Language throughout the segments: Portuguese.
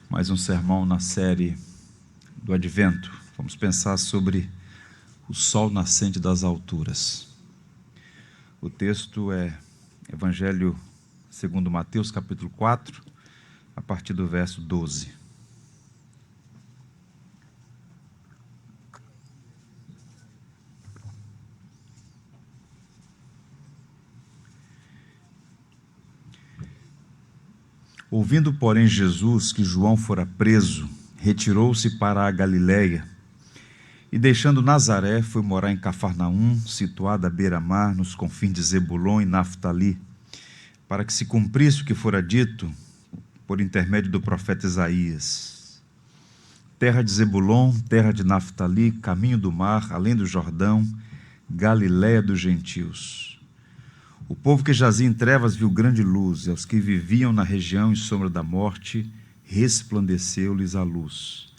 Mais um sermão na série do Advento. Vamos pensar sobre o sol nascente das alturas. O texto é Evangelho segundo Mateus, capítulo 4, a partir do verso 12. Ouvindo, porém, Jesus que João fora preso, retirou-se para a Galiléia e, deixando Nazaré, foi morar em Cafarnaum, situada à beira-mar, nos confins de Zebulon e Naftali, para que se cumprisse o que fora dito por intermédio do profeta Isaías. Terra de Zebulon, terra de Naftali, caminho do mar, além do Jordão, Galiléia dos gentios. O povo que jazia em trevas viu grande luz, e aos que viviam na região em sombra da morte, resplandeceu-lhes a luz.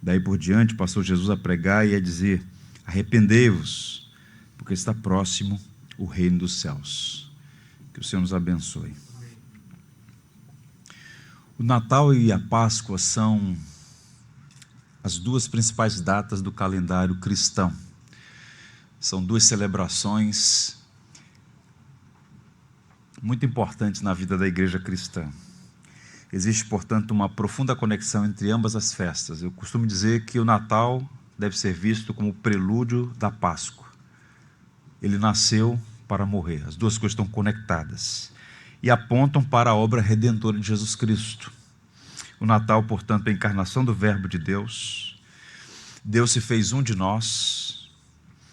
Daí por diante passou Jesus a pregar e a dizer: arrependei-vos, porque está próximo o reino dos céus. Que o Senhor nos abençoe. O Natal e a Páscoa são as duas principais datas do calendário cristão. São duas celebrações muito importantes na vida da igreja cristã. Existe, portanto, uma profunda conexão entre ambas as festas. Eu costumo dizer que o Natal deve ser visto como o prelúdio da Páscoa. Ele nasceu para morrer. As duas coisas estão conectadas e apontam para a obra redentora de Jesus Cristo. O Natal, portanto, é a encarnação do Verbo de Deus. Deus se fez um de nós,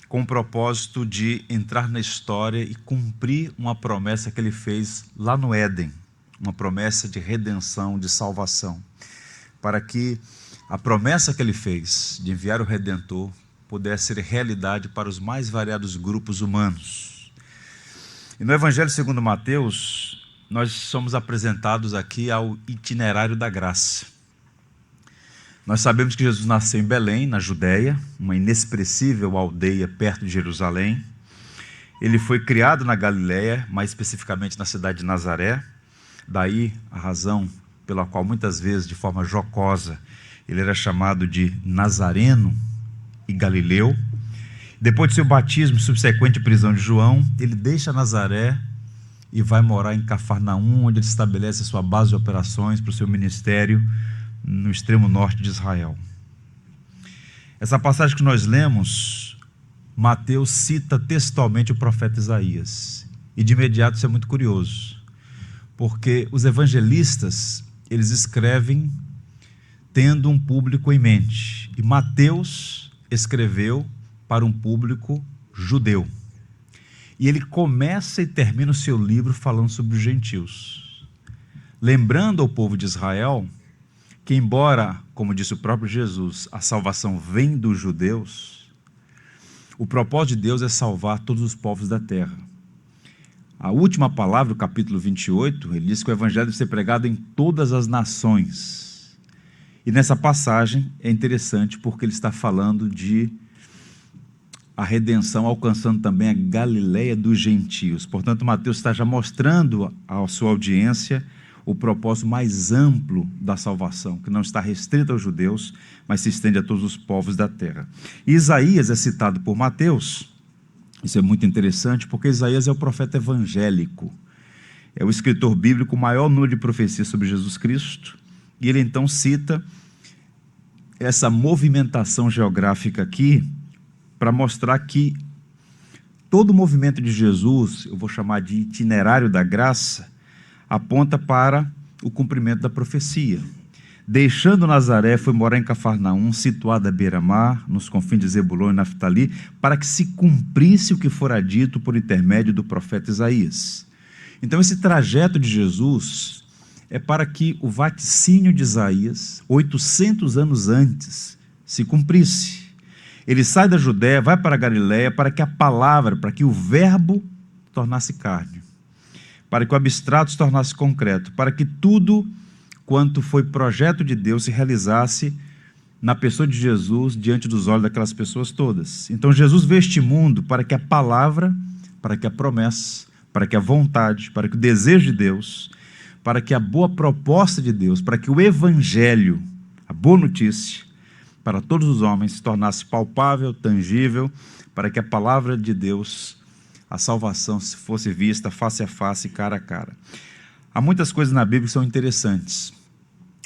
com o propósito de entrar na história e cumprir uma promessa que ele fez lá no Éden, uma promessa de redenção, de salvação, para que a promessa que ele fez de enviar o Redentor pudesse ser realidade para os mais variados grupos humanos. E no Evangelho segundo Mateus, nós somos apresentados aqui ao itinerário da graça. Nós sabemos que Jesus nasceu em Belém, na Judéia, uma inexpressível aldeia perto de Jerusalém. Ele foi criado na Galiléia, mais especificamente na cidade de Nazaré. Daí a razão pela qual muitas vezes, de forma jocosa, ele era chamado de Nazareno e Galileu. Depois de seu batismo e subsequente prisão de João, ele deixa Nazaré e vai morar em Cafarnaum, onde ele estabelece a sua base de operações para o seu ministério no extremo norte de Israel. Essa passagem que nós lemos, Mateus cita textualmente o profeta Isaías. E de imediato isso é muito curioso, porque os evangelistas, eles escrevem tendo um público em mente. E Mateus escreveu para um público judeu. E ele começa e termina o seu livro falando sobre os gentios, lembrando ao povo de Israel que, embora, como disse o próprio Jesus, a salvação vem dos judeus, o propósito de Deus é salvar todos os povos da terra. A última palavra, o capítulo 28, ele diz que o evangelho deve ser pregado em todas as nações. E nessa passagem é interessante porque ele está falando de a redenção alcançando também a Galiléia dos gentios. Portanto, Mateus está já mostrando à sua audiência o propósito mais amplo da salvação, que não está restrito aos judeus, mas se estende a todos os povos da terra. E Isaías é citado por Mateus. Isso é muito interessante, porque Isaías é o profeta evangélico. É o escritor bíblico com o maior número de profecias sobre Jesus Cristo. E ele então cita essa movimentação geográfica aqui, para mostrar que todo o movimento de Jesus, eu vou chamar de itinerário da graça, aponta para o cumprimento da profecia. Deixando Nazaré, foi morar em Cafarnaum, situada à beira-mar, nos confins de Zebulon e Naftali, para que se cumprisse o que fora dito por intermédio do profeta Isaías. Então, esse trajeto de Jesus é para que o vaticínio de Isaías, 800 anos antes, se cumprisse. Ele sai da Judéia, vai para a Galiléia, para que a palavra, para que o verbo tornasse carne, para que o abstrato se tornasse concreto, para que tudo quanto foi projeto de Deus se realizasse na pessoa de Jesus, diante dos olhos daquelas pessoas todas. Então Jesus veio a este mundo para que a palavra, para que a promessa, para que a vontade, para que o desejo de Deus, para que a boa proposta de Deus, para que o evangelho, a boa notícia, para todos os homens se tornasse palpável, tangível, para que a palavra de Deus, a salvação, fosse vista face a face, cara a cara. Há muitas coisas na Bíblia que são interessantes.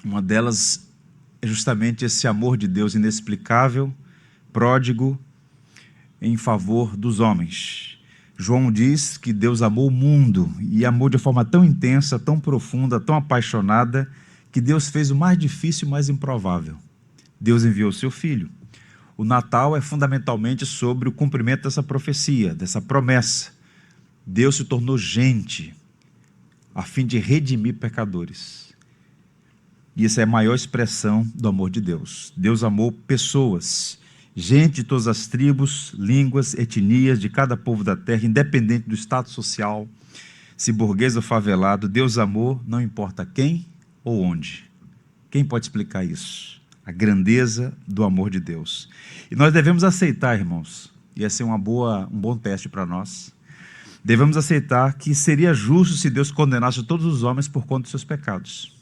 Uma delas é justamente esse amor de Deus inexplicável, pródigo, em favor dos homens. João diz que Deus amou o mundo e amou de forma tão intensa, tão profunda, tão apaixonada, que Deus fez o mais difícil e o mais improvável. Deus enviou o seu Filho. O Natal é fundamentalmente sobre o cumprimento dessa profecia, dessa promessa. Deus se tornou gente a fim de redimir pecadores. E essa é a maior expressão do amor de Deus. Deus amou pessoas, gente de todas as tribos, línguas, etnias, de cada povo da terra, independente do status social, se burguês ou favelado. Deus amou, não importa quem ou onde. Quem pode explicar isso? A grandeza do amor de Deus. E nós devemos aceitar, irmãos, ia ser um bom teste para nós, devemos aceitar que seria justo se Deus condenasse todos os homens por conta dos seus pecados.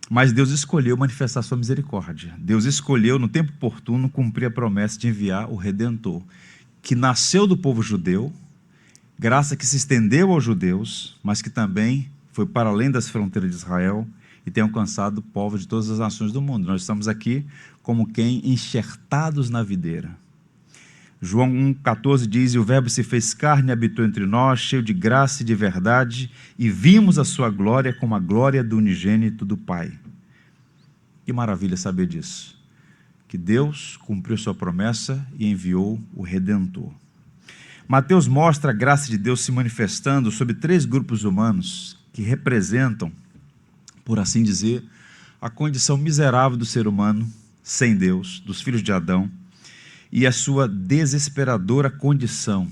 Mas Deus escolheu manifestar sua misericórdia. Deus escolheu, no tempo oportuno, cumprir a promessa de enviar o Redentor, que nasceu do povo judeu, graça que se estendeu aos judeus, mas que também foi para além das fronteiras de Israel e tem alcançado povos de todas as nações do mundo. Nós estamos aqui como quem enxertados na videira. João 1,14 diz: e o verbo se fez carne e habitou entre nós, cheio de graça e de verdade, e vimos a sua glória como a glória do unigênito do Pai. Que maravilha saber disso, que Deus cumpriu sua promessa e enviou o Redentor. Mateus mostra a graça de Deus se manifestando sobre 3 grupos humanos que representam, por assim dizer, a condição miserável do ser humano sem Deus, dos filhos de Adão, e a sua desesperadora condição,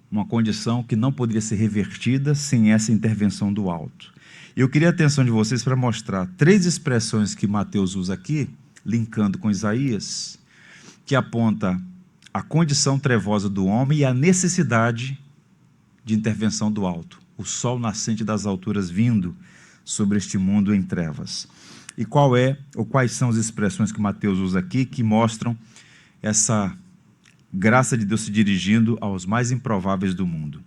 uma condição que não poderia ser revertida sem essa intervenção do alto. Eu queria a atenção de vocês para mostrar 3 expressões que Mateus usa aqui, linkando com Isaías, que aponta a condição trevosa do homem e a necessidade de intervenção do alto, o sol nascente das alturas vindo sobre este mundo em trevas. E quais são as expressões que Mateus usa aqui que mostram essa graça de Deus se dirigindo aos mais improváveis do mundo?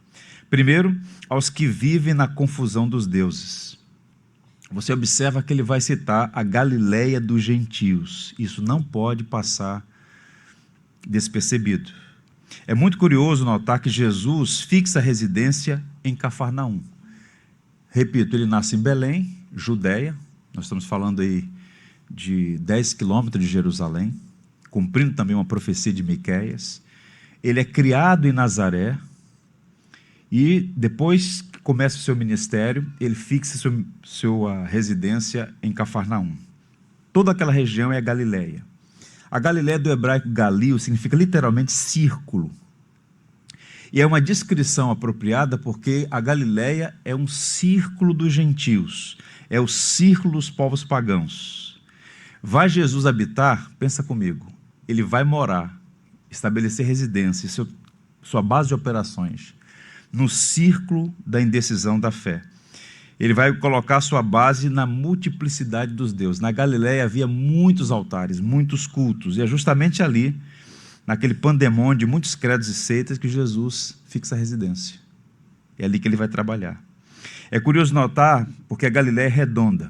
Primeiro, aos que vivem na confusão dos deuses. Você observa que ele vai citar a Galileia dos gentios. Isso não pode passar despercebido. É muito curioso notar que Jesus fixa a residência em Cafarnaum. Repito, ele nasce em Belém, Judeia. Nós estamos falando aí de 10 quilômetros de Jerusalém, cumprindo também uma profecia de Miqueias. Ele é criado em Nazaré e depois que começa o seu ministério, ele fixa sua residência em Cafarnaum. Toda aquela região é a Galileia. A Galileia do hebraico galil significa literalmente círculo. E é uma descrição apropriada porque a Galileia é um círculo dos gentios, é o círculo dos povos pagãos. Vai Jesus habitar? Pensa comigo. Ele vai morar, estabelecer residência, sua base de operações, no círculo da indecisão da fé. Ele vai colocar sua base na multiplicidade dos deuses. Na Galileia havia muitos altares, muitos cultos, e é justamente ali, naquele pandemônio de muitos credos e seitas, que Jesus fixa a residência. É ali que ele vai trabalhar. É curioso notar, porque a Galileia é redonda,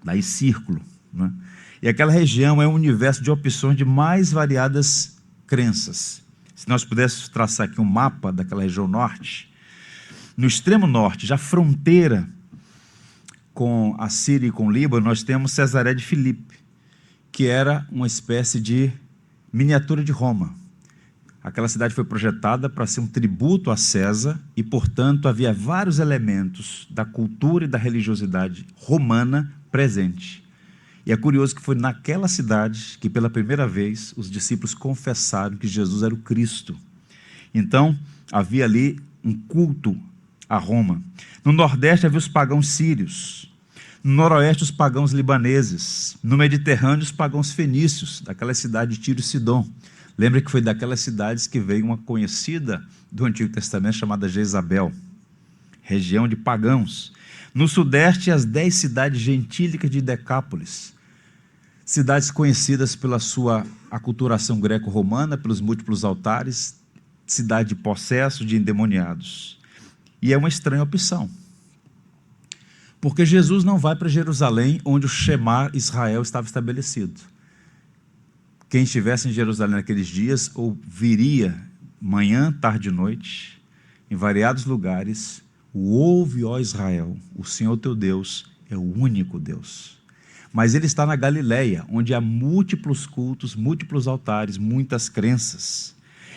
daí círculo, né? E aquela região é um universo de opções de mais variadas crenças. Se nós pudéssemos traçar aqui um mapa daquela região norte, no extremo norte, já fronteira com a Síria e com o Líbano, nós temos Cesaré de Filipe, que era uma espécie de miniatura de Roma. Aquela cidade foi projetada para ser um tributo a César e, portanto, havia vários elementos da cultura e da religiosidade romana presente. E é curioso que foi naquela cidade que, pela primeira vez, os discípulos confessaram que Jesus era o Cristo. Então, havia ali um culto a Roma. No Nordeste havia os pagãos sírios. No Noroeste, os pagãos libaneses. No Mediterrâneo, os pagãos fenícios, daquela cidade de Tiro e Sidom. Lembra que foi daquelas cidades que veio uma conhecida do Antigo Testamento chamada Jezabel. região de pagãos. No sudeste, as 10 cidades gentílicas de Decápolis, cidades conhecidas pela sua aculturação greco-romana, pelos múltiplos altares, cidade de possessos, de endemoniados. E é uma estranha opção, porque Jesus não vai para Jerusalém, onde o Shema Israel estava estabelecido. Quem estivesse em Jerusalém naqueles dias ouviria manhã, tarde e noite, em variados lugares, o ouve, ó Israel, o Senhor teu Deus é o único Deus. Mas ele está na Galileia, onde há múltiplos cultos, múltiplos altares, muitas crenças.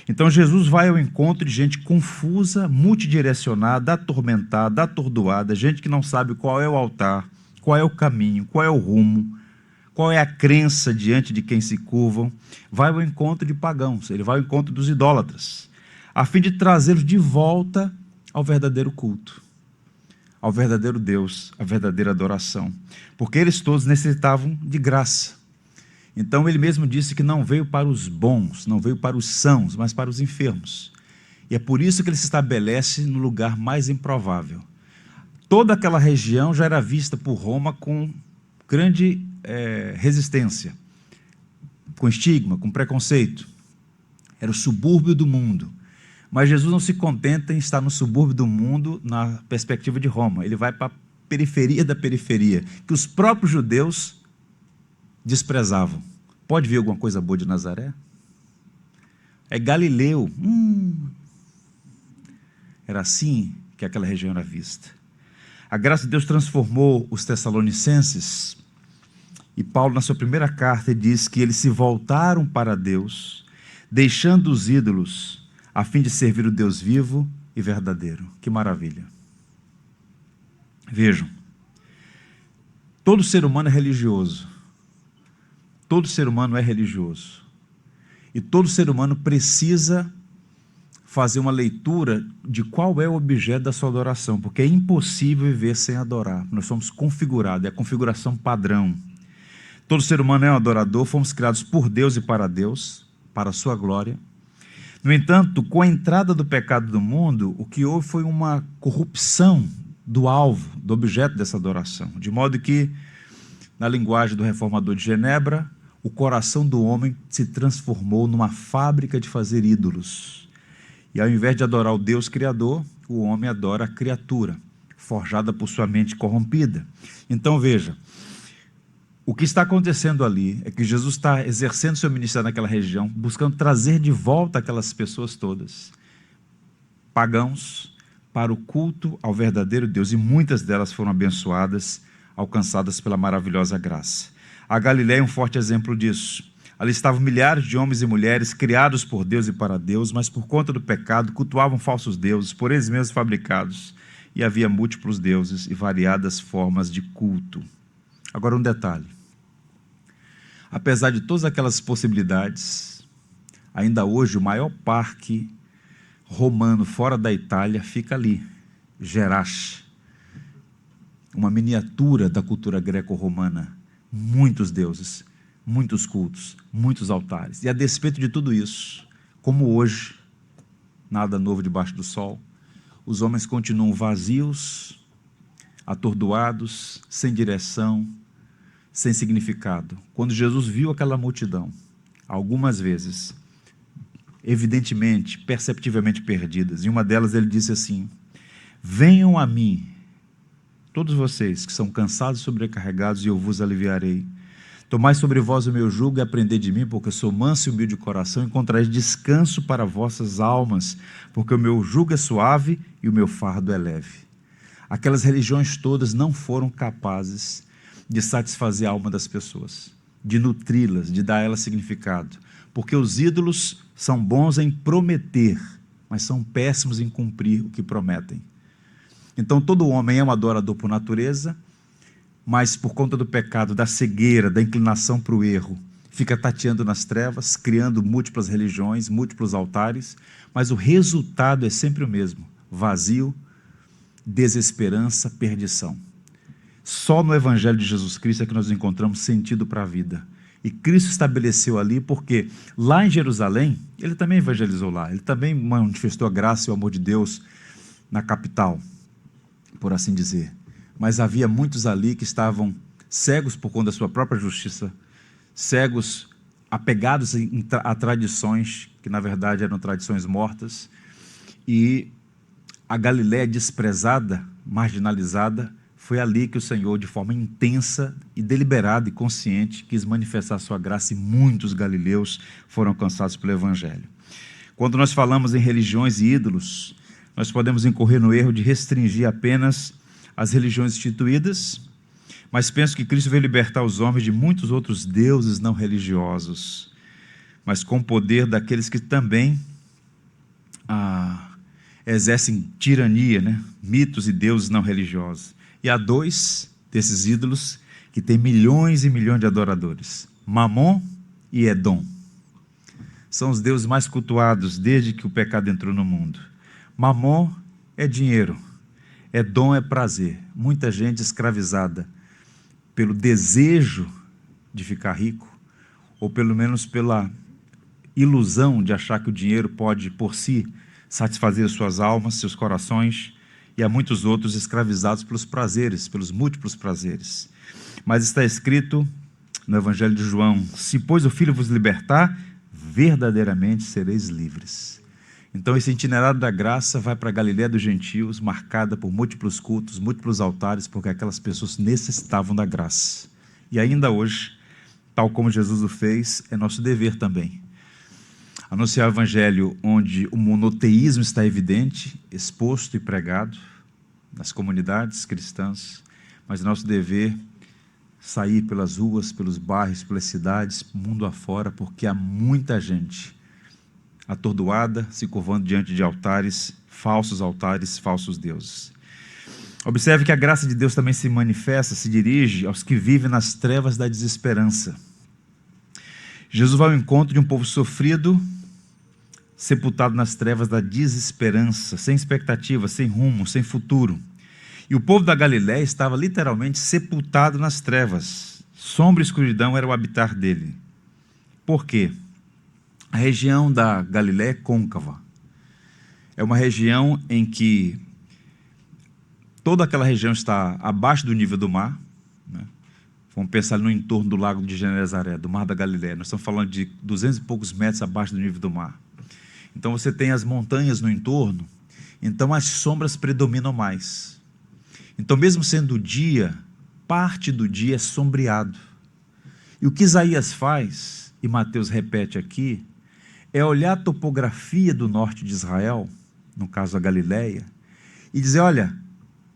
Então Jesus vai ao encontro de gente confusa, multidirecionada, atormentada, atordoada, gente que não sabe qual é o altar, qual é o caminho, qual é o rumo, qual é a crença diante de quem se curvam. Vai ao encontro de pagãos, ele vai ao encontro dos idólatras, a fim de trazê-los de volta ao verdadeiro culto, ao verdadeiro Deus, à verdadeira adoração, porque eles todos necessitavam de graça. Então ele mesmo disse que não veio para os bons, não veio para os sãos, mas para os enfermos. E é por isso que ele se estabelece no lugar mais improvável. Toda aquela região já era vista por Roma com grande resistência, com estigma, com preconceito. Era o subúrbio do mundo. Mas Jesus não se contenta em estar no subúrbio do mundo na perspectiva de Roma. Ele vai para a periferia da periferia, que os próprios judeus desprezavam. Pode vir alguma coisa boa de Nazaré? É Galileu. Era assim que aquela região era vista. A graça de Deus transformou os tessalonicenses, e Paulo, na sua primeira carta, diz que eles se voltaram para Deus, deixando os ídolos, a fim de servir o Deus vivo e verdadeiro. Que maravilha! Vejam, todo ser humano é religioso. Todo ser humano é religioso. E todo ser humano precisa fazer uma leitura de qual é o objeto da sua adoração, porque é impossível viver sem adorar. Nós somos configurados, é a configuração padrão. Todo ser humano é um adorador, fomos criados por Deus e para Deus, para a sua glória. No entanto, com a entrada do pecado do mundo, o que houve foi uma corrupção do alvo, do objeto dessa adoração, de modo que, na linguagem do reformador de Genebra, o coração do homem se transformou numa fábrica de fazer ídolos. E ao invés de adorar o Deus Criador, o homem adora a criatura, forjada por sua mente corrompida. Então veja, o que está acontecendo ali é que Jesus está exercendo seu ministério naquela região, buscando trazer de volta aquelas pessoas todas, pagãos, para o culto ao verdadeiro Deus, e muitas delas foram abençoadas, alcançadas pela maravilhosa graça. A Galileia é um forte exemplo disso. Ali estavam milhares de homens e mulheres criados por Deus e para Deus, mas por conta do pecado cultuavam falsos deuses, por eles mesmos fabricados, e havia múltiplos deuses e variadas formas de culto. Agora um detalhe. Apesar de todas aquelas possibilidades, ainda hoje o maior parque romano fora da Itália fica ali, Gerache, uma miniatura da cultura greco-romana. Muitos deuses, muitos cultos, muitos altares. E a despeito de tudo isso, como hoje, nada novo debaixo do sol, os homens continuam vazios, atordoados, sem direção, sem significado. Quando Jesus viu aquela multidão, algumas vezes, evidentemente, perceptivelmente perdidas, em uma delas ele disse assim: venham a mim, todos vocês que são cansados e sobrecarregados, e eu vos aliviarei. Tomai sobre vós o meu jugo e aprendei de mim, porque eu sou manso e humilde de coração, e encontrareis descanso para vossas almas, porque o meu jugo é suave e o meu fardo é leve. Aquelas religiões todas não foram capazes de satisfazer a alma das pessoas, de nutri-las, de dar a elas significado, porque os ídolos são bons em prometer, mas são péssimos em cumprir o que prometem. Então todo homem é um adorador por natureza, mas por conta do pecado, da cegueira, da inclinação para o erro, fica tateando nas trevas, criando múltiplas religiões, múltiplos altares, mas o resultado é sempre o mesmo: vazio, desesperança, perdição. Só no Evangelho de Jesus Cristo é que nós encontramos sentido para a vida. E Cristo estabeleceu ali, porque lá em Jerusalém, ele também evangelizou lá, ele também manifestou a graça e o amor de Deus na capital. por assim dizer. Mas havia muitos ali que estavam cegos por conta da sua própria justiça, cegos, apegados a tradições que na verdade eram tradições mortas, e a Galiléia desprezada, marginalizada, foi ali que o Senhor, de forma intensa e deliberada e consciente, quis manifestar a sua graça, e muitos galileus foram alcançados pelo Evangelho. Quando nós falamos em religiões e ídolos, nós podemos incorrer no erro de restringir apenas as religiões instituídas, mas penso que Cristo veio libertar os homens de muitos outros deuses não religiosos, mas com o poder daqueles que também exercem tirania, né? Mitos e deuses não religiosos. E há dois desses ídolos que têm milhões e milhões de adoradores: Mamon e Edom. São os deuses mais cultuados desde que o pecado entrou no mundo. Mamon é dinheiro, Edom é prazer. Muita gente escravizada pelo desejo de ficar rico, ou pelo menos pela ilusão de achar que o dinheiro pode, por si, satisfazer suas almas, seus corações, e há muitos outros escravizados pelos prazeres, pelos múltiplos prazeres. Mas está escrito no Evangelho de João: se, pois, o Filho vos libertar, verdadeiramente sereis livres. Então esse itinerário da graça vai para a Galiléia dos gentios, marcada por múltiplos cultos, múltiplos altares, porque aquelas pessoas necessitavam da graça. E ainda hoje, tal como Jesus o fez, é nosso dever também anunciar o Evangelho onde o monoteísmo está evidente, exposto e pregado nas comunidades cristãs, mas é nosso dever sair pelas ruas, pelos bairros, pelas cidades, mundo afora, porque há muita gente atordoada, se curvando diante de altares, falsos deuses. Observe que a graça de Deus também se manifesta, se dirige aos que vivem nas trevas da desesperança. Jesus vai ao encontro de um povo sofrido, sepultado nas trevas da desesperança, sem expectativa, sem rumo, sem futuro. E o povo da Galiléia estava literalmente sepultado nas trevas. Sombra e escuridão era o habitar dele. Por quê? A região da Galiléia é côncava. É uma região em que toda aquela região está abaixo do nível do mar, né? Vamos pensar no entorno do lago de Genezaré, do mar da Galiléia. Nós estamos falando de 200 e poucos metros abaixo do nível do mar. Então você tem as montanhas no entorno, então as sombras predominam mais. Então, mesmo sendo dia, parte do dia é sombreado. E o que Isaías faz, e Mateus repete aqui, é olhar a topografia do norte de Israel, no caso a Galiléia, e dizer: olha,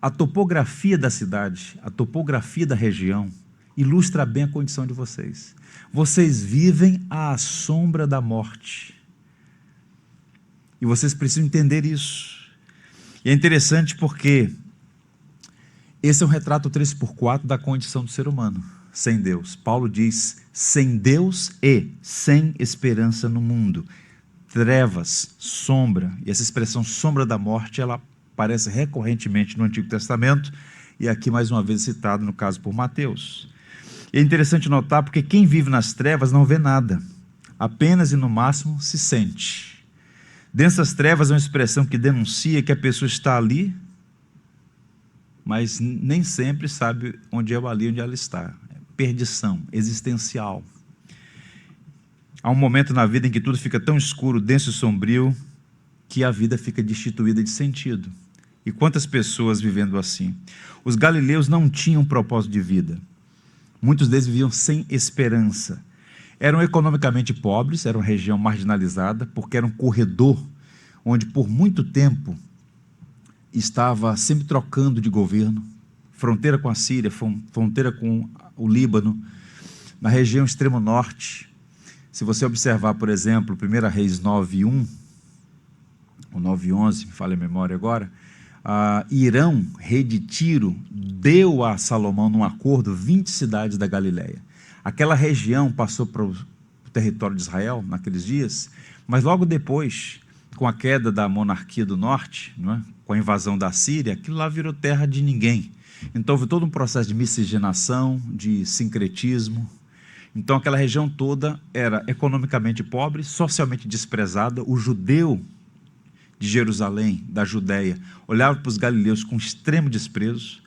a topografia da cidade, a topografia da região, ilustra bem a condição de vocês. Vocês vivem à sombra da morte. E vocês precisam entender isso. E é interessante porque esse é um retrato 3x4 da condição do ser humano, sem Deus. Paulo diz: sem Deus e sem esperança no mundo. Trevas, sombra, e essa expressão sombra da morte, ela aparece recorrentemente no Antigo Testamento, e aqui mais uma vez citado no caso por Mateus. E é interessante notar porque quem vive nas trevas não vê nada, apenas e no máximo se sente. Densas trevas é uma expressão que denuncia que a pessoa está ali, mas nem sempre sabe onde é o ali, onde ela está. Perdição existencial. Há um momento na vida em que tudo fica tão escuro, denso e sombrio, que a vida fica destituída de sentido. E quantas pessoas vivendo assim? Os galileus não tinham propósito de vida. Muitos deles viviam sem esperança. Eram economicamente pobres, era uma região marginalizada, porque era um corredor onde por muito tempo estava sempre trocando de governo, fronteira com a Síria, fronteira com o Líbano, na região extremo norte. Se você observar, por exemplo, 1 Reis 9:1, ou 9:11, me falha a memória agora, Irão, rei de Tiro, deu a Salomão num acordo 20 cidades da Galiléia. Aquela região passou para o território de Israel naqueles dias, mas logo depois, com a queda da monarquia do norte, não é? Com a invasão da Síria, aquilo lá virou terra de ninguém. Então houve todo um processo de miscigenação, de sincretismo. Então aquela região toda era economicamente pobre, socialmente desprezada. O judeu de Jerusalém, da Judéia, olhavam para os galileus com extremo desprezo.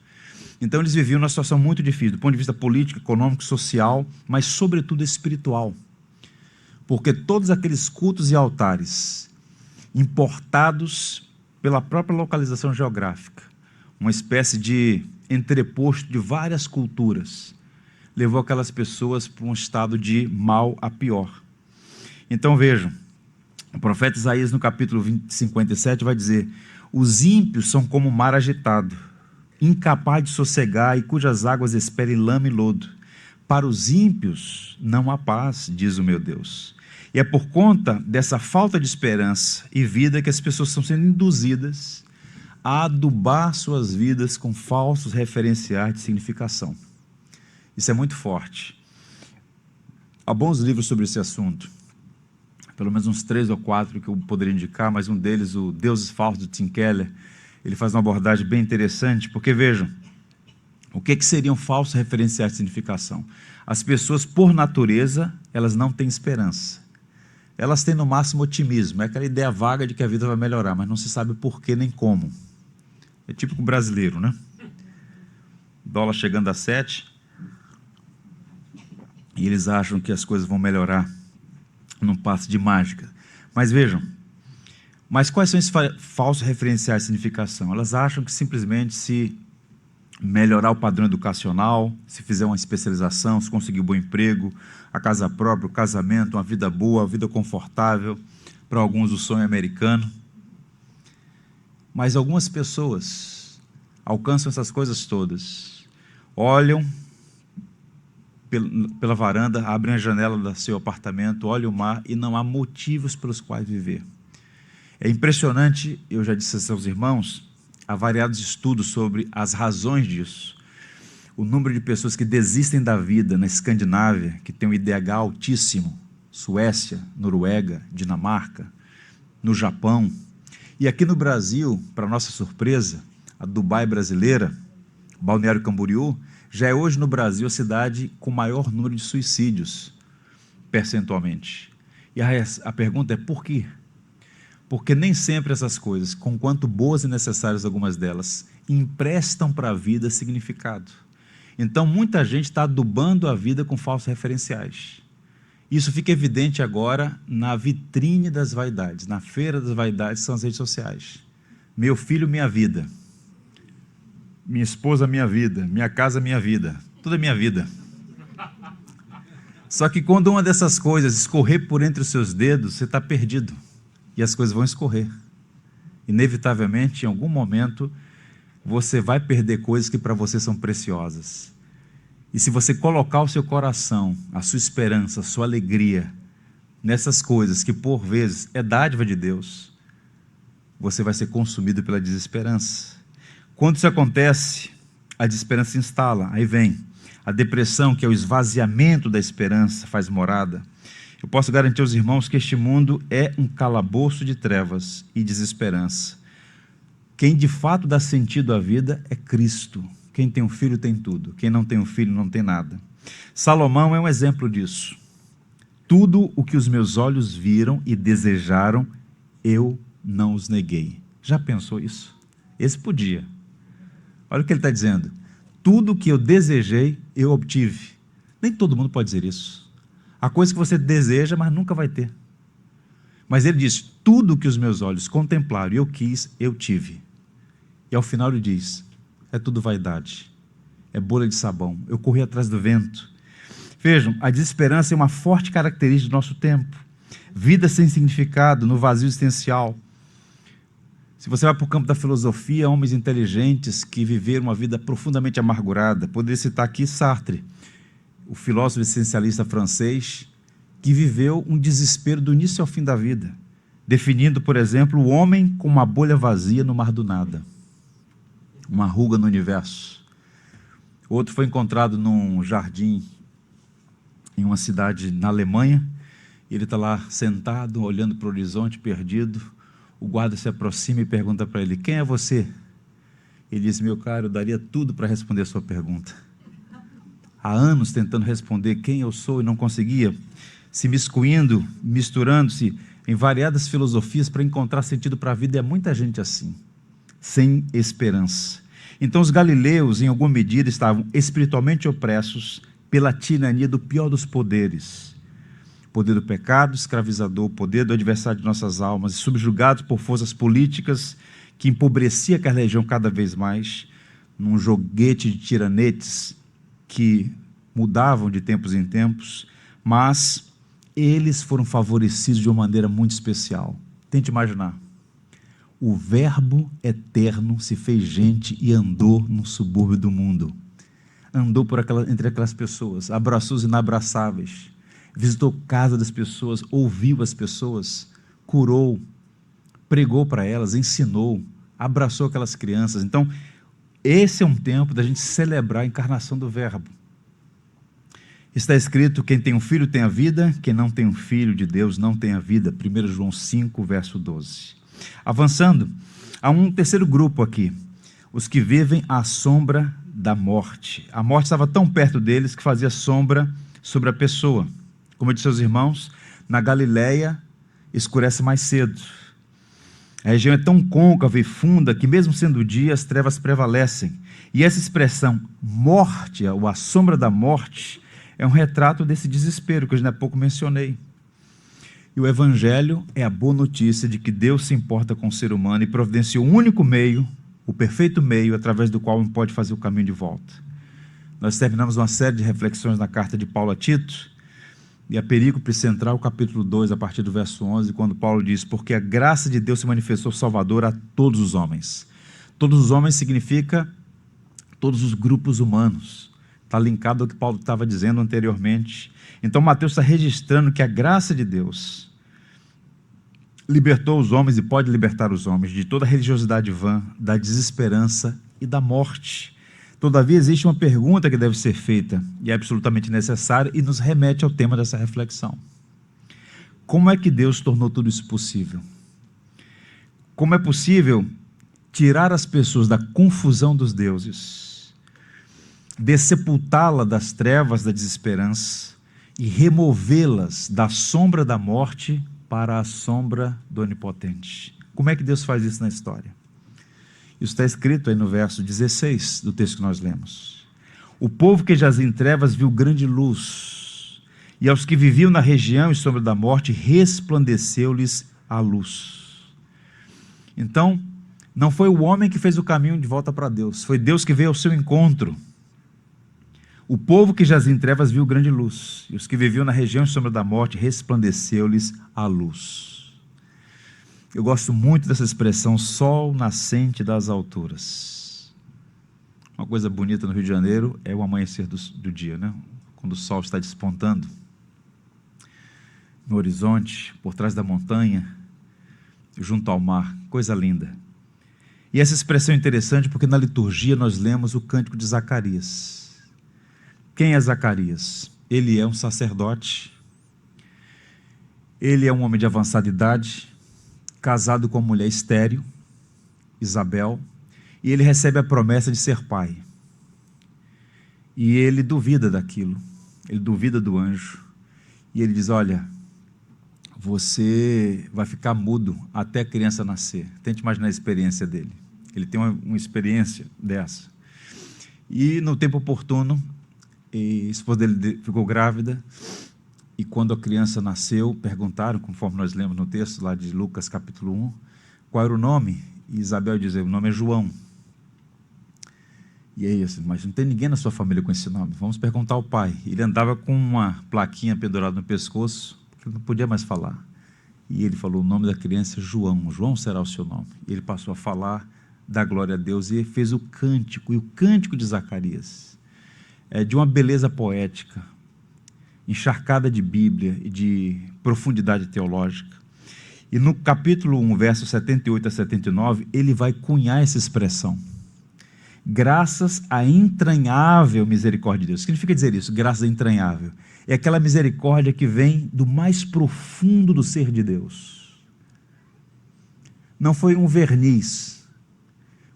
Então eles viviam numa situação muito difícil, do ponto de vista político, econômico, social, mas sobretudo espiritual. Porque todos aqueles cultos e altares importados pela própria localização geográfica, uma espécie de entreposto de várias culturas, levou aquelas pessoas para um estado de mal a pior. Então vejam, o profeta Isaías no capítulo 57 vai dizer: os ímpios são como o mar agitado, incapaz de sossegar e cujas águas esperem lama e lodo. Para os ímpios não há paz, diz o meu Deus. E é por conta dessa falta de esperança e vida que as pessoas estão sendo induzidas a adubar suas vidas com falsos referenciais de significação. Isso é muito forte. Há bons livros sobre esse assunto, pelo menos uns 3 ou 4 que eu poderia indicar, mas um deles, o Deuses Falsos, do Tim Keller, ele faz uma abordagem bem interessante, porque vejam, o que seriam falsos referenciais de significação? As pessoas, por natureza, elas não têm esperança. Elas têm no máximo otimismo, é aquela ideia vaga de que a vida vai melhorar, mas não se sabe por quê nem como. É típico brasileiro, né? Dólar chegando a 7, e eles acham que as coisas vão melhorar num passe de mágica. Mas vejam, mas quais são esses falsos referenciais de significação? Elas acham que simplesmente se melhorar o padrão educacional, se fizer uma especialização, se conseguir um bom emprego, a casa própria, o casamento, uma vida boa, uma vida confortável, para alguns o sonho americano. Mas algumas pessoas alcançam essas coisas todas, olham pela varanda, abrem a janela do seu apartamento, olham o mar e não há motivos pelos quais viver. É impressionante, eu já disse a seus irmãos, há variados estudos sobre as razões disso. O número de pessoas que desistem da vida na Escandinávia, que tem um IDH altíssimo, Suécia, Noruega, Dinamarca, no Japão. E aqui no Brasil, para nossa surpresa, a Dubai brasileira, Balneário Camboriú, já é hoje no Brasil a cidade com maior número de suicídios, percentualmente. E a pergunta é por quê? Porque nem sempre essas coisas, conquanto boas e necessárias algumas delas, emprestam para a vida significado. Então muita gente está adubando a vida com falsos referenciais. Isso fica evidente agora na vitrine das vaidades, na feira das vaidades, são as redes sociais. Meu filho, minha vida. Minha esposa, minha vida. Minha casa, minha vida. Tudo é minha vida. Só que quando uma dessas coisas escorrer por entre os seus dedos, você está perdido. E as coisas vão escorrer. Inevitavelmente, em algum momento, você vai perder coisas que para você são preciosas. E se você colocar o seu coração, a sua esperança, a sua alegria nessas coisas que por vezes é dádiva de Deus, você vai ser consumido pela desesperança. Quando isso acontece, a desesperança se instala, aí vem a depressão, que é o esvaziamento da esperança, faz morada. Eu posso garantir aos irmãos que este mundo é um calabouço de trevas e desesperança. Quem de fato dá sentido à vida é Cristo. Quem tem um filho tem tudo. Quem não tem um filho não tem nada. Salomão é um exemplo disso. Tudo o que os meus olhos viram e desejaram, eu não os neguei. Já pensou isso? Esse podia. Olha o que ele está dizendo. Tudo o que eu desejei, eu obtive. Nem todo mundo pode dizer isso. Há coisa que você deseja, mas nunca vai ter. Mas ele diz, tudo o que os meus olhos contemplaram e eu quis, eu tive. E ao final ele diz, é tudo vaidade, é bolha de sabão, eu corri atrás do vento. Vejam, a desesperança é uma forte característica do nosso tempo. Vida sem significado, no vazio existencial. Se você vai para o campo da filosofia, homens inteligentes que viveram uma vida profundamente amargurada. Poderia citar aqui Sartre, o filósofo existencialista francês, que viveu um desespero do início ao fim da vida, definindo, por exemplo, o homem como uma bolha vazia no mar do nada, uma ruga no universo. Outro foi encontrado num jardim em uma cidade na Alemanha, e ele está lá sentado, olhando para o horizonte, perdido. O guarda se aproxima e pergunta para ele, quem é você? Ele diz, meu caro, eu daria tudo para responder a sua pergunta. Há anos tentando responder quem eu sou e não conseguia, se miscuindo, misturando-se, em variadas filosofias para encontrar sentido para a vida, e há muita gente assim, sem esperança. Então os galileus, em alguma medida, estavam espiritualmente opressos pela tirania do pior dos poderes, o poder do pecado escravizador, o poder do adversário de nossas almas, e subjugados por forças políticas que empobrecia aquela região cada vez mais, num joguete de tiranetes que mudavam de tempos em tempos, mas eles foram favorecidos de uma maneira muito especial. Tente imaginar. O Verbo eterno se fez gente e andou no subúrbio do mundo. Andou entre aquelas pessoas, abraçou os inabraçáveis, visitou a casa das pessoas, ouviu as pessoas, curou, pregou para elas, ensinou, abraçou aquelas crianças. Então, esse é um tempo da gente celebrar a encarnação do Verbo. Está escrito: quem tem um filho tem a vida, quem não tem um filho de Deus não tem a vida. 1 João 5, verso 12. Avançando, há um terceiro grupo aqui, os que vivem à sombra da morte. A morte estava tão perto deles que fazia sombra sobre a pessoa. Como eu disse aos irmãos, na Galileia escurece mais cedo. A região é tão côncava e funda que, mesmo sendo dia, as trevas prevalecem. E essa expressão morte, ou a sombra da morte, é um retrato desse desespero que eu ainda há pouco mencionei. E o Evangelho é a boa notícia de que Deus se importa com o ser humano e providenciou o único meio, o perfeito meio, através do qual ele pode fazer o caminho de volta. Nós terminamos uma série de reflexões na carta de Paulo a Tito, e a perícope central, capítulo 2, a partir do verso 11, quando Paulo diz: porque a graça de Deus se manifestou salvadora a todos os homens. Todos os homens significa todos os grupos humanos. Está linkado ao que Paulo estava dizendo anteriormente. Então Mateus está registrando que a graça de Deus libertou os homens e pode libertar os homens de toda a religiosidade vã, da desesperança e da morte. Todavia, existe uma pergunta que deve ser feita, e é absolutamente necessária, e nos remete ao tema dessa reflexão. Como é que Deus tornou tudo isso possível? Como é possível tirar as pessoas da confusão dos deuses, dessepultá-la das trevas da desesperança e removê-las da sombra da morte para a sombra do Onipotente? Como é que Deus faz isso na história? Isso está escrito aí no verso 16 do texto que nós lemos. O povo que jazia em trevas viu grande luz, e aos que viviam na região e sombra da morte resplandeceu-lhes a luz. Então, não foi o homem que fez o caminho de volta para Deus, foi Deus que veio ao seu encontro. O povo que jazia em trevas viu grande luz, e os que viviam na região e sombra da morte resplandeceu-lhes a luz. Eu gosto muito dessa expressão, sol nascente das alturas. Uma coisa bonita no Rio de Janeiro é o amanhecer do dia, né? Quando o sol está despontando no horizonte, por trás da montanha, junto ao mar, coisa linda. E essa expressão é interessante porque na liturgia nós lemos o cântico de Zacarias. Quem é Zacarias? Ele é um sacerdote, ele é um homem de avançada idade, casado com uma mulher estéril, Isabel, e ele recebe a promessa de ser pai. E ele duvida daquilo, ele duvida do anjo, e ele diz: olha, você vai ficar mudo até a criança nascer. Tente imaginar a experiência dele. Ele tem uma experiência dessa. E no tempo oportuno, a esposa dele ficou grávida, e quando a criança nasceu, perguntaram, conforme nós lemos no texto lá de Lucas capítulo 1, qual era o nome? E Isabel dizia: o nome é João. E aí, assim, mas não tem ninguém na sua família com esse nome, vamos perguntar ao pai. Ele andava com uma plaquinha pendurada no pescoço, que ele não podia mais falar. E ele falou: o nome da criança é João, João será o seu nome. E ele passou a falar da glória a Deus e fez o cântico, e o cântico de Zacarias é de uma beleza poética, encharcada de Bíblia e de profundidade teológica. E no capítulo 1, versos 78 a 79, ele vai cunhar essa expressão: graças à entranhável misericórdia de Deus. O que significa dizer isso? Graças à entranhável. É aquela misericórdia que vem do mais profundo do ser de Deus. Não foi um verniz,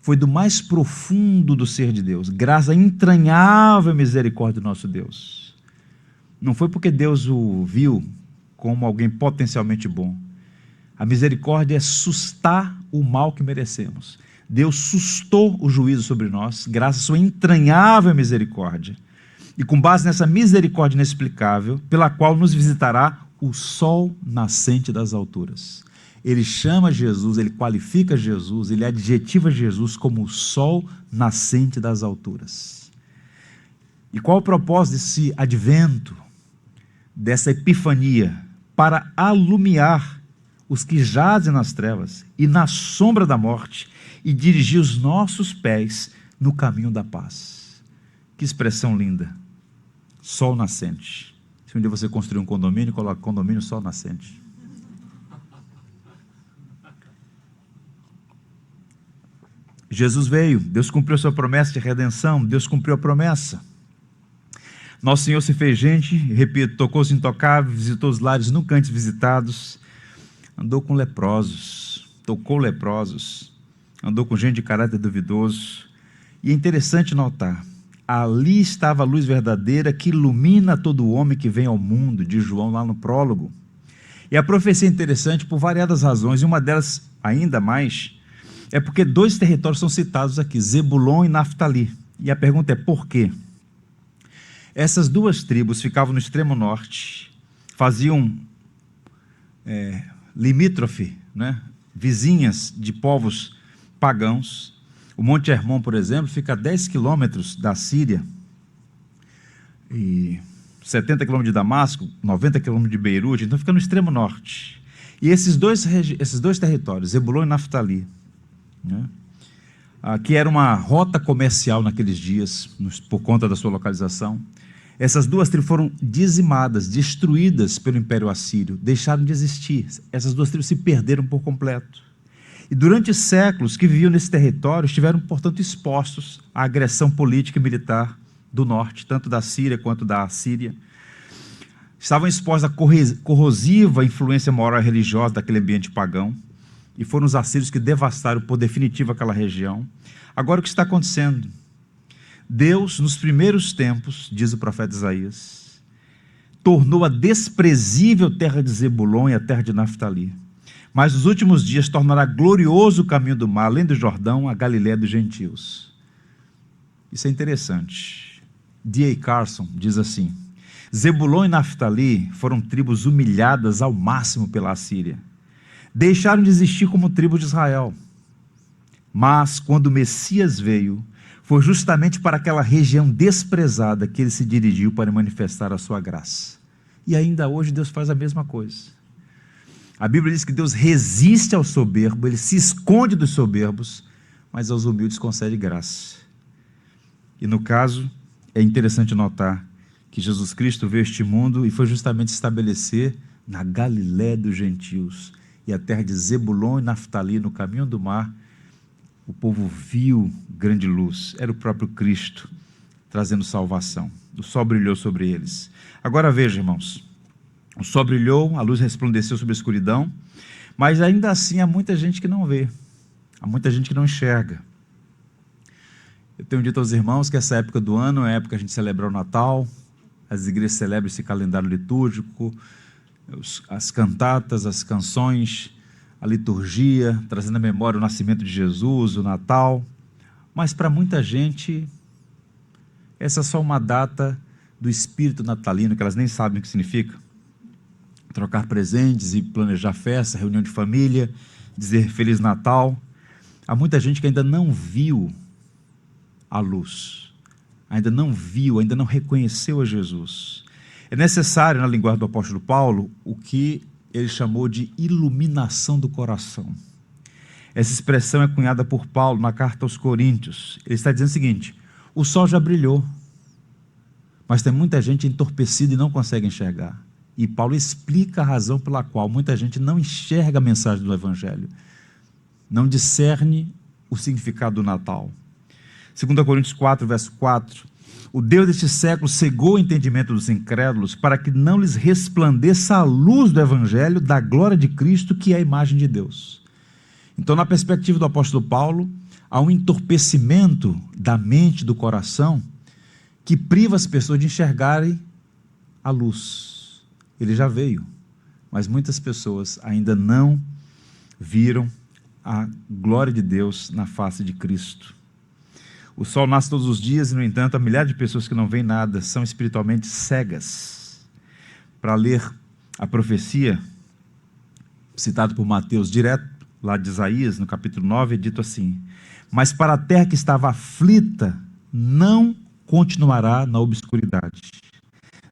foi do mais profundo do ser de Deus. Graças à entranhável misericórdia do nosso Deus. Não foi porque Deus o viu como alguém potencialmente bom. A misericórdia é sustar o mal que merecemos. Deus sustou o juízo sobre nós, graças à sua entranhável misericórdia. E com base nessa misericórdia inexplicável, pela qual nos visitará o sol nascente das alturas. Ele chama Jesus, ele qualifica Jesus, ele adjetiva Jesus como o sol nascente das alturas. E qual o propósito desse advento, dessa epifania? Para alumiar os que jazem nas trevas e na sombra da morte e dirigir os nossos pés no caminho da paz. Que expressão linda! Sol nascente. Se um dia você construir um condomínio, coloca condomínio sol nascente. Jesus veio, Deus cumpriu a sua promessa de redenção, Deus cumpriu a promessa. Nosso Senhor se fez gente, repito, tocou os intocáveis, visitou os lares nunca antes visitados, andou com leprosos, tocou leprosos, andou com gente de caráter duvidoso. E é interessante notar, ali estava a luz verdadeira que ilumina todo homem que vem ao mundo, de João lá no prólogo. E a profecia é interessante por variadas razões, e uma delas ainda mais, é porque dois territórios são citados aqui, Zebulon e Naftali. E a pergunta é por quê? Essas duas tribos ficavam no extremo norte, faziam limítrofe, né? Vizinhas de povos pagãos. O Monte Hermon, por exemplo, fica a 10 quilômetros da Síria, e 70 quilômetros de Damasco, 90 quilômetros de Beirute, então fica no extremo norte. E esses dois territórios, Zebulon e Naftali, né? Que era uma rota comercial naqueles dias, por conta da sua localização. Essas duas tribos foram dizimadas, destruídas pelo Império Assírio, deixaram de existir. Essas duas tribos se perderam por completo. E durante séculos que viviam nesse território, estiveram, portanto, expostos à agressão política e militar do norte, tanto da Síria quanto da Assíria. Estavam expostos à corrosiva influência moral e religiosa daquele ambiente pagão. E foram os assírios que devastaram por definitivo aquela região. Agora o que está acontecendo? Deus, nos primeiros tempos, diz o profeta Isaías, tornou a desprezível terra de Zebulon e a terra de Naftali. Mas nos últimos dias tornará glorioso o caminho do mar, além do Jordão, a Galiléia dos gentios. Isso é interessante. D.A. Carson diz assim: Zebulon e Naftali foram tribos humilhadas ao máximo pela Assíria. Deixaram de existir como tribo de Israel. Mas, quando o Messias veio, foi justamente para aquela região desprezada que ele se dirigiu para manifestar a sua graça. E ainda hoje Deus faz a mesma coisa. A Bíblia diz que Deus resiste ao soberbo, ele se esconde dos soberbos, mas aos humildes concede graça. E no caso, é interessante notar que Jesus Cristo veio a este mundo e foi justamente estabelecer na Galiléia dos gentios, e a terra de Zebulon e Naftali, no caminho do mar, o povo viu grande luz. Era o próprio Cristo trazendo salvação. O sol brilhou sobre eles. Agora veja, irmãos, o sol brilhou, a luz resplandeceu sobre a escuridão, mas ainda assim há muita gente que não vê, há muita gente que não enxerga. Eu tenho dito aos irmãos que essa época do ano é a época que a gente celebra o Natal, as igrejas celebram esse calendário litúrgico, as cantatas, as canções, a liturgia, trazendo à memória o nascimento de Jesus, o Natal. Mas para muita gente, essa é só uma data do espírito natalino, que elas nem sabem o que significa. Trocar presentes e planejar festa, reunião de família, dizer Feliz Natal. Há muita gente que ainda não viu a luz, ainda não viu, ainda não reconheceu a Jesus. É necessário, na linguagem do apóstolo Paulo, o que ele chamou de iluminação do coração. Essa expressão é cunhada por Paulo na carta aos Coríntios. Ele está dizendo o seguinte: o sol já brilhou, mas tem muita gente entorpecida e não consegue enxergar. E Paulo explica a razão pela qual muita gente não enxerga a mensagem do Evangelho, não discerne o significado do Natal. 2 Coríntios 4, verso 4, o Deus deste século cegou o entendimento dos incrédulos para que não lhes resplandeça a luz do Evangelho da glória de Cristo, que é a imagem de Deus. Então, na perspectiva do apóstolo Paulo, há um entorpecimento da mente, do coração, que priva as pessoas de enxergarem a luz. Ele já veio, mas muitas pessoas ainda não viram a glória de Deus na face de Cristo. O sol nasce todos os dias e, no entanto, há milhares de pessoas que não veem nada, são espiritualmente cegas. Para ler a profecia, citado por Mateus, direto lá de Isaías, no capítulo 9, é dito assim: mas para a terra que estava aflita, não continuará na obscuridade.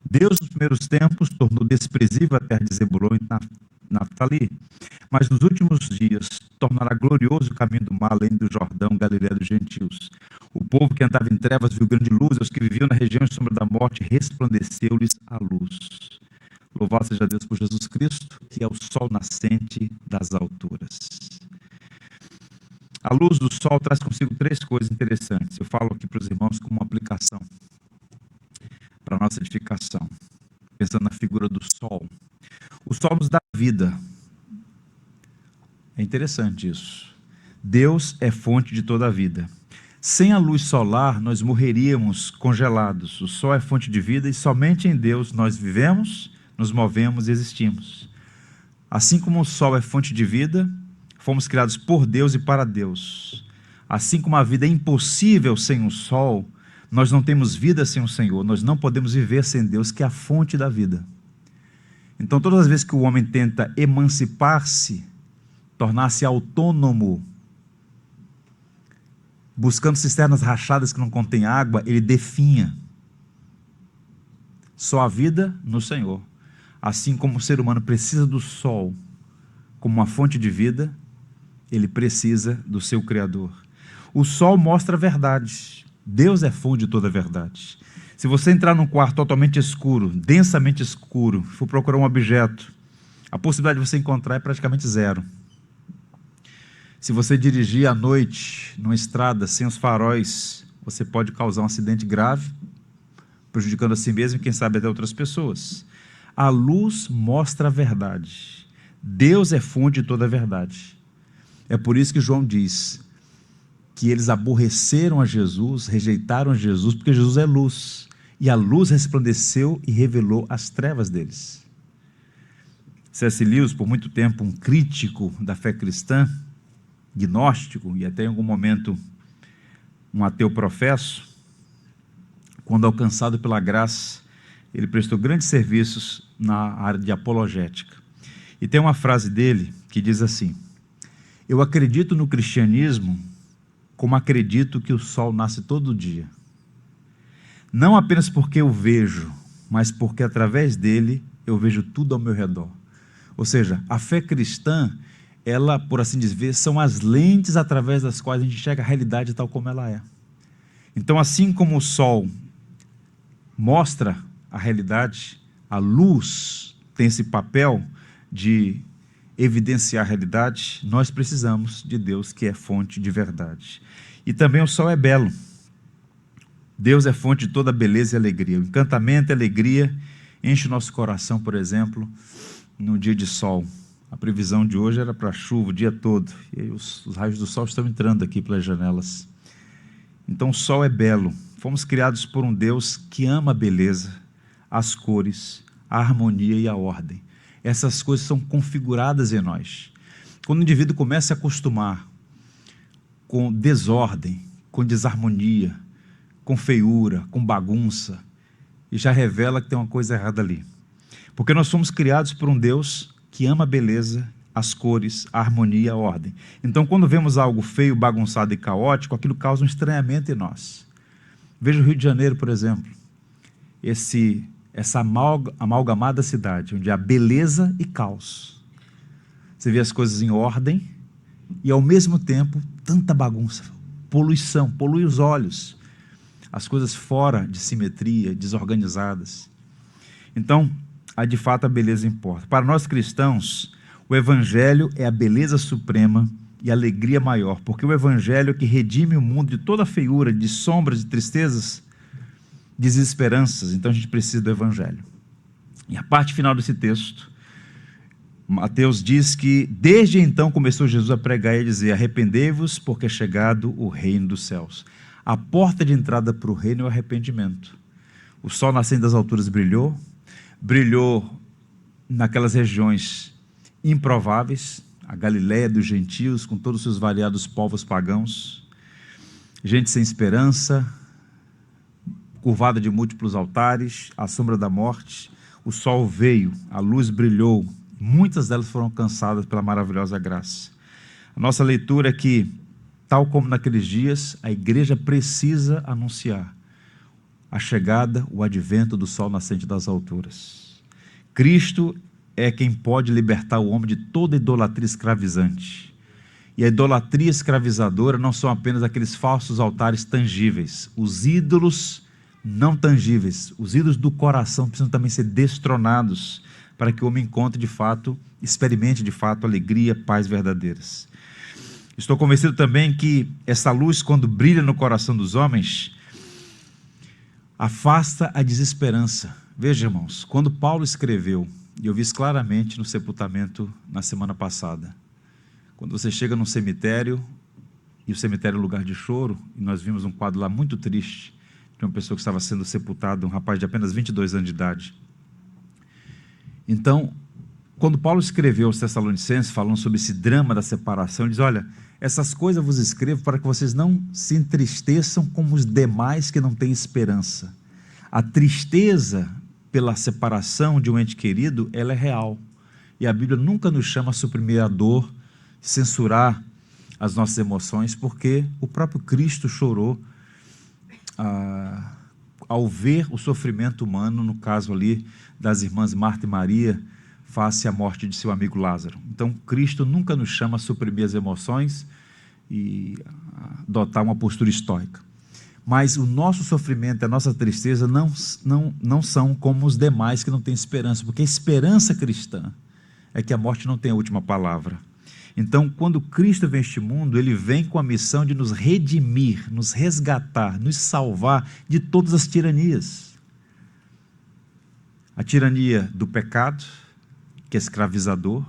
Deus, nos primeiros tempos, tornou desprezível a terra de Zebulon e Naftali, mas nos últimos dias tornará glorioso o caminho do mar, além do Jordão, Galileia dos gentios. O povo que andava em trevas viu grande luz, os que viviam na região e sombra da morte, resplandeceu-lhes a luz. Louvado seja Deus por Jesus Cristo, que é o sol nascente das alturas. A luz do sol traz consigo três coisas interessantes. Eu falo aqui para os irmãos como uma aplicação para a nossa edificação, pensando na figura do sol. O sol nos dá vida. É interessante isso. Deus é fonte de toda a vida. Sem a luz solar, nós morreríamos congelados. O sol é fonte de vida e somente em Deus nós vivemos, nos movemos e existimos. Assim como o sol é fonte de vida, fomos criados por Deus e para Deus. Assim como a vida é impossível sem o sol, nós não temos vida sem o Senhor, nós não podemos viver sem Deus, que é a fonte da vida. Então, todas as vezes que o homem tenta emancipar-se, tornar-se autônomo, buscando cisternas rachadas que não contêm água, ele definha. Só a vida no Senhor. Assim como o ser humano precisa do sol como uma fonte de vida, ele precisa do seu Criador. O sol mostra a verdade. Deus é fonte de toda a verdade. Se você entrar num quarto totalmente escuro, densamente escuro, for procurar um objeto, a possibilidade de você encontrar é praticamente zero. Se você dirigir à noite numa estrada sem os faróis, você pode causar um acidente grave, prejudicando a si mesmo e quem sabe até outras pessoas. A luz mostra a verdade. Deus é fonte de toda a verdade. É por isso que João diz que eles aborreceram a Jesus, rejeitaram a Jesus, porque Jesus é luz. E a luz resplandeceu e revelou as trevas deles. C.S. Lewis, por muito tempo um crítico da fé cristã, gnóstico e até em algum momento um ateu professo, quando alcançado pela graça, ele prestou grandes serviços na área de apologética. E tem uma frase dele que diz assim: eu acredito no cristianismo como acredito que o sol nasce todo dia. Não apenas porque eu vejo, mas porque através dele eu vejo tudo ao meu redor. Ou seja, a fé cristã, ela, por assim dizer, são as lentes através das quais a gente enxerga a realidade tal como ela é. Então, assim como o sol mostra a realidade, a luz tem esse papel de evidenciar a realidade, nós precisamos de Deus, que é fonte de verdade. E também o sol é belo. Deus é fonte de toda beleza e alegria. O encantamento e alegria enche o nosso coração, por exemplo, no dia de sol. A previsão de hoje era para chuva o dia todo, e aí os raios do sol estão entrando aqui pelas janelas. Então o sol é belo. Fomos criados por um Deus que ama a beleza, as cores, a harmonia e a ordem. Essas coisas são configuradas em nós. Quando o indivíduo começa a acostumar com desordem, com desarmonia, com feiura, com bagunça, e já revela que tem uma coisa errada ali. Porque nós somos criados por um Deus que ama a beleza, as cores, a harmonia e a ordem. Então, quando vemos algo feio, bagunçado e caótico, aquilo causa um estranhamento em nós. Veja o Rio de Janeiro, por exemplo. Essa amalgamada cidade, onde há beleza e caos. Você vê as coisas em ordem e, ao mesmo tempo, tanta bagunça, poluição, polui os olhos. As coisas fora de simetria, desorganizadas. Então, de fato, a beleza importa. Para nós cristãos, o Evangelho é a beleza suprema e a alegria maior, porque o Evangelho é que redime o mundo de toda feiura, de sombras, de tristezas, desesperanças. Então a gente precisa do Evangelho. E a parte final desse texto, Mateus diz que desde então começou Jesus a pregar e a dizer: arrependei-vos, porque é chegado o reino dos céus. A porta de entrada para o reino é o arrependimento. O sol nascendo das alturas brilhou naquelas regiões improváveis, a Galiléia dos gentios, com todos os seus variados povos pagãos, gente sem esperança, curvada de múltiplos altares, à sombra da morte. O sol veio, a luz brilhou, muitas delas foram alcançadas pela maravilhosa graça. A nossa leitura é que, tal como naqueles dias, a igreja precisa anunciar a chegada, o advento do sol nascente das alturas. Cristo é quem pode libertar o homem de toda idolatria escravizante. E a idolatria escravizadora não são apenas aqueles falsos altares tangíveis. Os ídolos não tangíveis, os ídolos do coração precisam também ser destronados para que o homem encontre de fato, experimente de fato alegria, paz verdadeiras. Estou convencido também que essa luz, quando brilha no coração dos homens, afasta a desesperança. Veja, irmãos, quando Paulo escreveu, e eu vi isso claramente no sepultamento na semana passada, quando você chega num cemitério, e o cemitério é um lugar de choro, e nós vimos um quadro lá muito triste, de uma pessoa que estava sendo sepultada, um rapaz de apenas 22 anos de idade. Então, quando Paulo escreveu aos Tessalonicenses, falando sobre esse drama da separação, ele diz: olha, essas coisas eu vos escrevo para que vocês não se entristeçam como os demais que não têm esperança. A tristeza pela separação de um ente querido, ela é real. E a Bíblia nunca nos chama a suprimir a dor, censurar as nossas emoções, porque o próprio Cristo chorou ao ver o sofrimento humano, no caso ali das irmãs Marta e Maria, face à morte de seu amigo Lázaro. Então, Cristo nunca nos chama a suprimir as emoções e adotar uma postura estoica. Mas o nosso sofrimento e a nossa tristeza não são como os demais que não têm esperança, porque a esperança cristã é que a morte não tem a última palavra. Então, quando Cristo vem a este mundo, Ele vem com a missão de nos redimir, nos resgatar, nos salvar de todas as tiranias. A tirania do pecado, que é escravizador,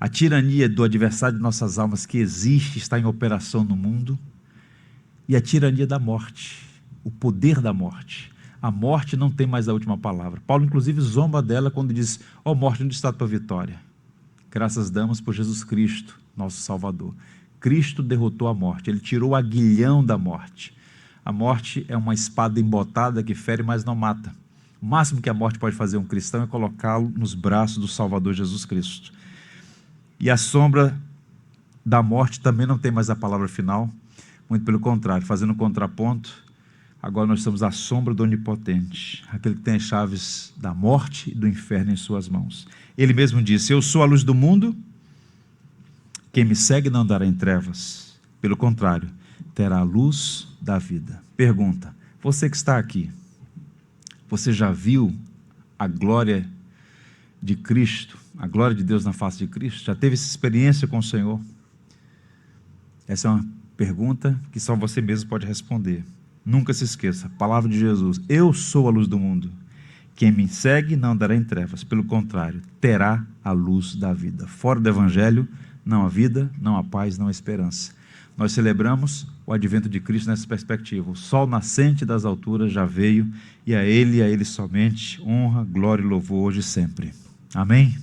a tirania do adversário de nossas almas, que existe, está em operação no mundo, e a tirania da morte, o poder da morte. A morte não tem mais a última palavra. Paulo, inclusive, zomba dela quando diz: ó morte, onde está a tua vitória? Graças damos por Jesus Cristo, nosso Salvador. Cristo derrotou a morte, Ele tirou o aguilhão da morte. A morte é uma espada embotada que fere, mas não mata. O máximo que a morte pode fazer a um cristão é colocá-lo nos braços do Salvador Jesus Cristo. E a sombra da morte também não tem mais a palavra final, muito pelo contrário, fazendo um contraponto, agora nós estamos à sombra do Onipotente, aquele que tem as chaves da morte e do inferno em suas mãos. Ele mesmo disse: eu sou a luz do mundo, quem me segue não andará em trevas, pelo contrário, terá a luz da vida. Pergunta: você que está aqui, você já viu a glória de Cristo, a glória de Deus na face de Cristo? Já teve essa experiência com o Senhor? Essa é uma pergunta que só você mesmo pode responder. Nunca se esqueça, a palavra de Jesus: eu sou a luz do mundo. Quem me segue não andará em trevas, pelo contrário, terá a luz da vida. Fora do Evangelho, não há vida, não há paz, não há esperança. Nós celebramos o advento de Cristo nessa perspectiva. O sol nascente das alturas já veio, e a Ele somente, honra, glória e louvor hoje e sempre. Amém?